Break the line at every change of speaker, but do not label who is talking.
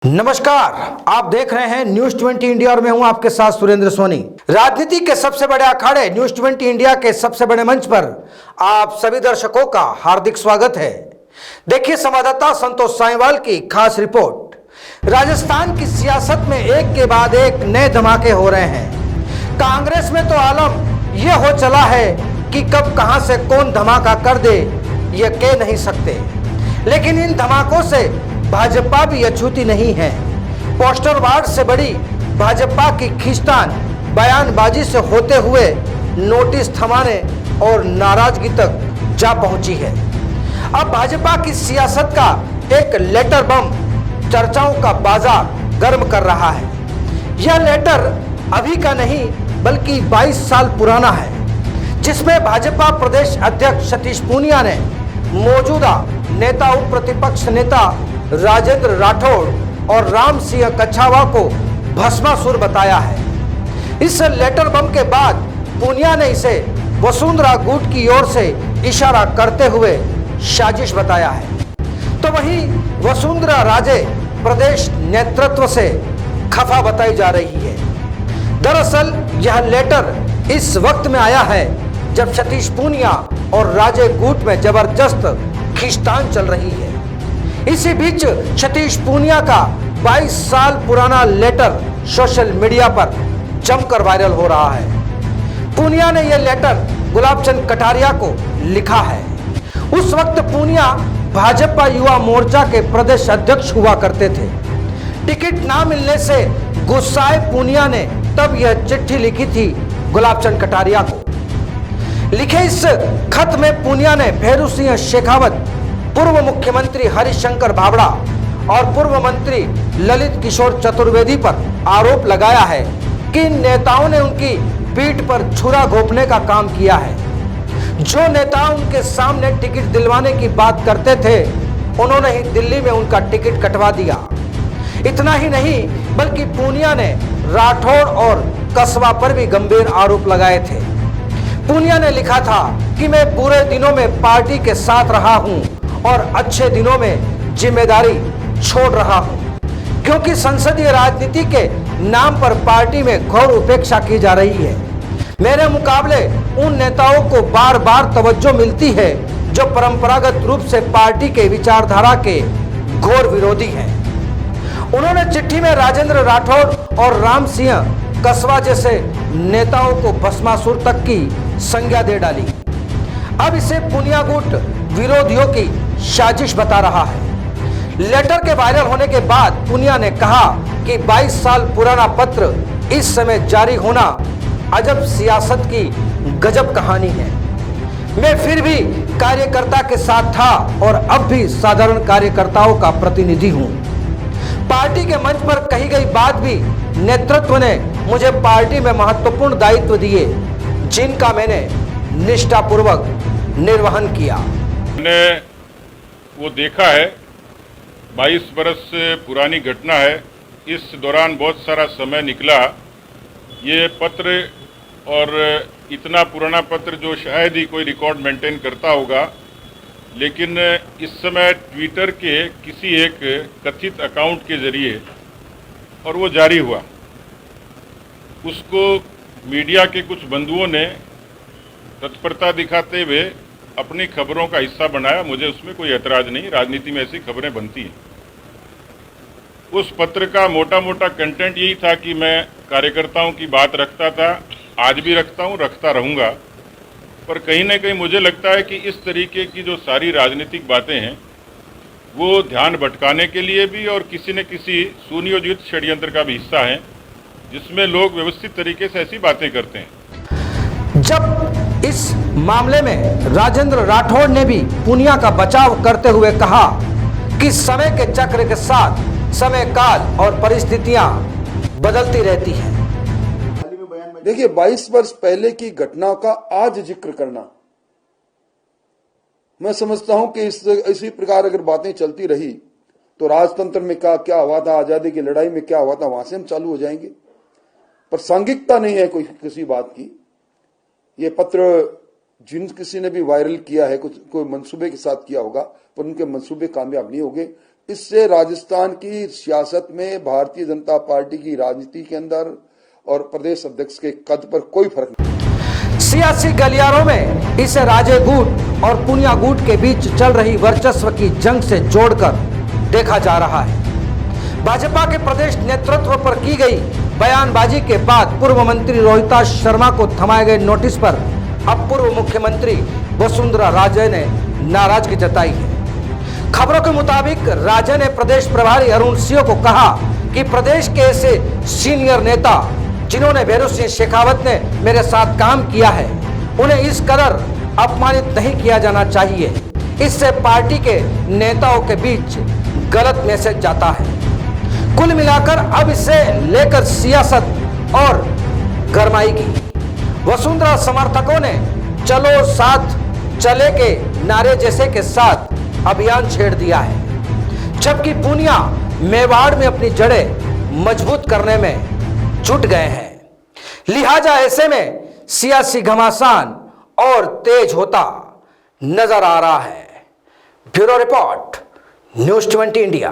नमस्कार, आप देख रहे हैं न्यूज 20 इंडिया और मैं हूं आपके साथ सुरेंद्र सोनी। राजनीति के सबसे बड़े अखाड़े न्यूज 20 इंडिया के सबसे बड़े मंच पर आप सभी दर्शकों का हार्दिक स्वागत है। देखिए संवाददाता संतोष साहिवाल की खास रिपोर्ट। राजस्थान की सियासत में एक के बाद एक नए धमाके हो रहे हैं। कांग्रेस में तो आलम यह हो चला है कि कब कहां से कौन धमाका कर दे ये कह नहीं सकते, लेकिन इन धमाकों से भाजपा भी अछूती नहीं है। पोस्टर वार से बड़ी भाजपा की खींचतान बयानबाजी से होते हुए नोटिस थमाने और नाराजगी तक जा पहुंची है। अब भाजपा की सियासत का एक लेटर बम चर्चाओं का बाजार गर्म कर रहा है। यह लेटर अभी का नहीं बल्कि 22 साल पुराना है, जिसमें भाजपा प्रदेश अध्यक्ष सतीश पूनिया ने मौजूदा नेता उप प्रतिपक्ष नेता राजेंद्र राठौड़ और राम सिंह कछावा को भस्मासुर बताया है। इस लेटर बम के बाद पूनिया ने इसे वसुंधरा गुट की ओर से इशारा करते हुए साजिश बताया है, तो वहीं वसुंधरा राजे प्रदेश नेतृत्व से खफा बताई जा रही है। दरअसल यह लेटर इस वक्त में आया है जब सतीश पूनिया और राजे गुट में जबरदस्त खींचतान चल रही है। इसी बीच सतीश पूनिया का 22 साल पुराना लेटर सोशल मीडिया पर जमकर वायरल हो रहा है। पूनिया ने यह लेटर गुलाबचंद कटारिया को लिखा है। उस वक्त पूनिया भाजपा युवा मोर्चा के प्रदेश अध्यक्ष हुआ करते थे। टिकट ना मिलने से गुस्साए पूनिया ने तब यह चिट्ठी लिखी थी गुलाबचंद कटारिया को। लिखे इस खत में पूनिया ने भैरू सिंह शेखावत, पूर्व मुख्यमंत्री हरिशंकर भाबड़ा और पूर्व मंत्री ललित किशोर चतुर्वेदी पर आरोप लगाया है कि इन नेताओं ने उनकी पीठ पर छुरा घोंपने का काम किया है। जो नेता उनके सामने टिकट दिलवाने की बात करते थे, उन्होंने ही दिल्ली में उनका टिकट कटवा दिया। इतना ही नहीं बल्कि पूनिया ने राठौड़ और कस्बा पर भी गंभीर आरोप लगाए थे। पूनिया ने लिखा था कि मैं बुरे दिनों में पार्टी के साथ रहा हूं और अच्छे दिनों में जिम्मेदारी छोड़ रहा हूं, क्योंकि संसदीय राजनीति के नाम पर पार्टी में घोर उपेक्षा की जा रही है। मेरे मुकाबले उन नेताओं को बार बार तवज्जो मिलती है जो परंपरागत रूप से पार्टी के विचारधारा के घोर विरोधी हैं। उन्होंने चिट्ठी में राजेंद्र राठौड़ और राम सिंह कस्बा जैसे नेताओं को भस्मासुर तक की संज्ञा दे डाली। अब इसे पूनिया गुट विरोधियों की साजिश बता रहा है। लेटर के वायरल होने के बाद पूनिया ने कहा कि 22 साल पुराना पत्र इस समय जारी होना अजब सियासत की गजब कहानी है। मैं फिर भी कार्यकर्ता के साथ था और अब भी साधारण कार्यकर्ताओं का प्रतिनिधि हूं। पार्टी के मंच पर कही गई बात भी नेतृत्व ने मुझे पार्टी में महत्वपूर्ण दायित्व दिए, जिनका मैंने निष्ठापूर्वक निर्वहन किया।
मैंने वो देखा है, 22 बरस पुरानी घटना है। इस दौरान बहुत सारा समय निकला। ये पत्र और इतना पुराना पत्र जो शायद ही कोई रिकॉर्ड मेंटेन करता होगा, लेकिन इस समय ट्विटर के किसी एक कथित अकाउंट के जरिए और वो जारी हुआ, उसको मीडिया के कुछ बंधुओं ने तत्परता दिखाते हुए अपनी खबरों का हिस्सा बनाया। मुझे उसमें कोई ऐतराज नहीं, राजनीति में ऐसी खबरें बनती हैं। उस पत्र का मोटा मोटा कंटेंट यही था कि मैं कार्यकर्ताओं की बात रखता था, आज भी रखता हूं, रखता रहूंगा। पर कहीं ना कहीं मुझे लगता है कि इस तरीके की जो सारी राजनीतिक बातें हैं वो ध्यान भटकाने के लिए भी और किसी न किसी सुनियोजित षड्यंत्र का भी हिस्सा है, जिसमें लोग व्यवस्थित तरीके से ऐसी बातें करते हैं।
जब इस मामले में राजेंद्र राठौड़ ने भी पूनिया का बचाव करते हुए कहा कि समय के चक्र के साथ समय काल और परिस्थितियां बदलती रहती हैं।
देखिए, 22 वर्ष पहले की घटना का आज जिक्र करना, मैं समझता हूं कि इसी प्रकार अगर बातें चलती रही तो राजतंत्र में क्या हुआ था, आजादी की लड़ाई में क्या हुआ था, वहां से हम चालू हो जाएंगे। प्रासंगिकता नहीं है कोई किसी बात की। ये पत्र जिन किसी ने भी वायरल किया है, कोई मंसूबे के साथ किया होगा, पर उनके मंसूबे कामयाब नहीं हो गए। इससे राजस्थान की सियासत में भारतीय जनता पार्टी की राजनीति के अंदर और प्रदेश अध्यक्ष के कद पर कोई फर्क नहीं।
सियासी गलियारों में इसे राजे गुट और पुनिया गुट के बीच चल रही वर्चस्व की जंग से जोड़कर देखा जा रहा है। भाजपा के प्रदेश नेतृत्व पर की गई बयानबाजी के बाद पूर्व मंत्री रोहिता शर्मा को थमाए गए नोटिस पर अब पूर्व मुख्यमंत्री वसुंधरा राजे ने नाराजगी जताई है। खबरों के मुताबिक राजे ने प्रदेश प्रभारी अरुण सिंह को कहा कि प्रदेश के ऐसे सीनियर नेता जिन्होंने भैरू सिंह शेखावत ने मेरे साथ काम किया है, उन्हें इस कदर अपमानित नहीं किया जाना चाहिए। इससे पार्टी के नेताओं के बीच गलत मैसेज जाता है। कुल मिलाकर अब इसे लेकर सियासत और गरमाएगी। वसुंधरा समर्थकों ने चलो साथ चले के नारे जैसे के साथ अभियान छेड़ दिया है, जबकि पूनिया मेवाड़ में अपनी जड़ें मजबूत करने में जुट गए हैं। लिहाजा ऐसे में सियासी घमासान और तेज होता नजर आ रहा है। Bureau report, news 20 India.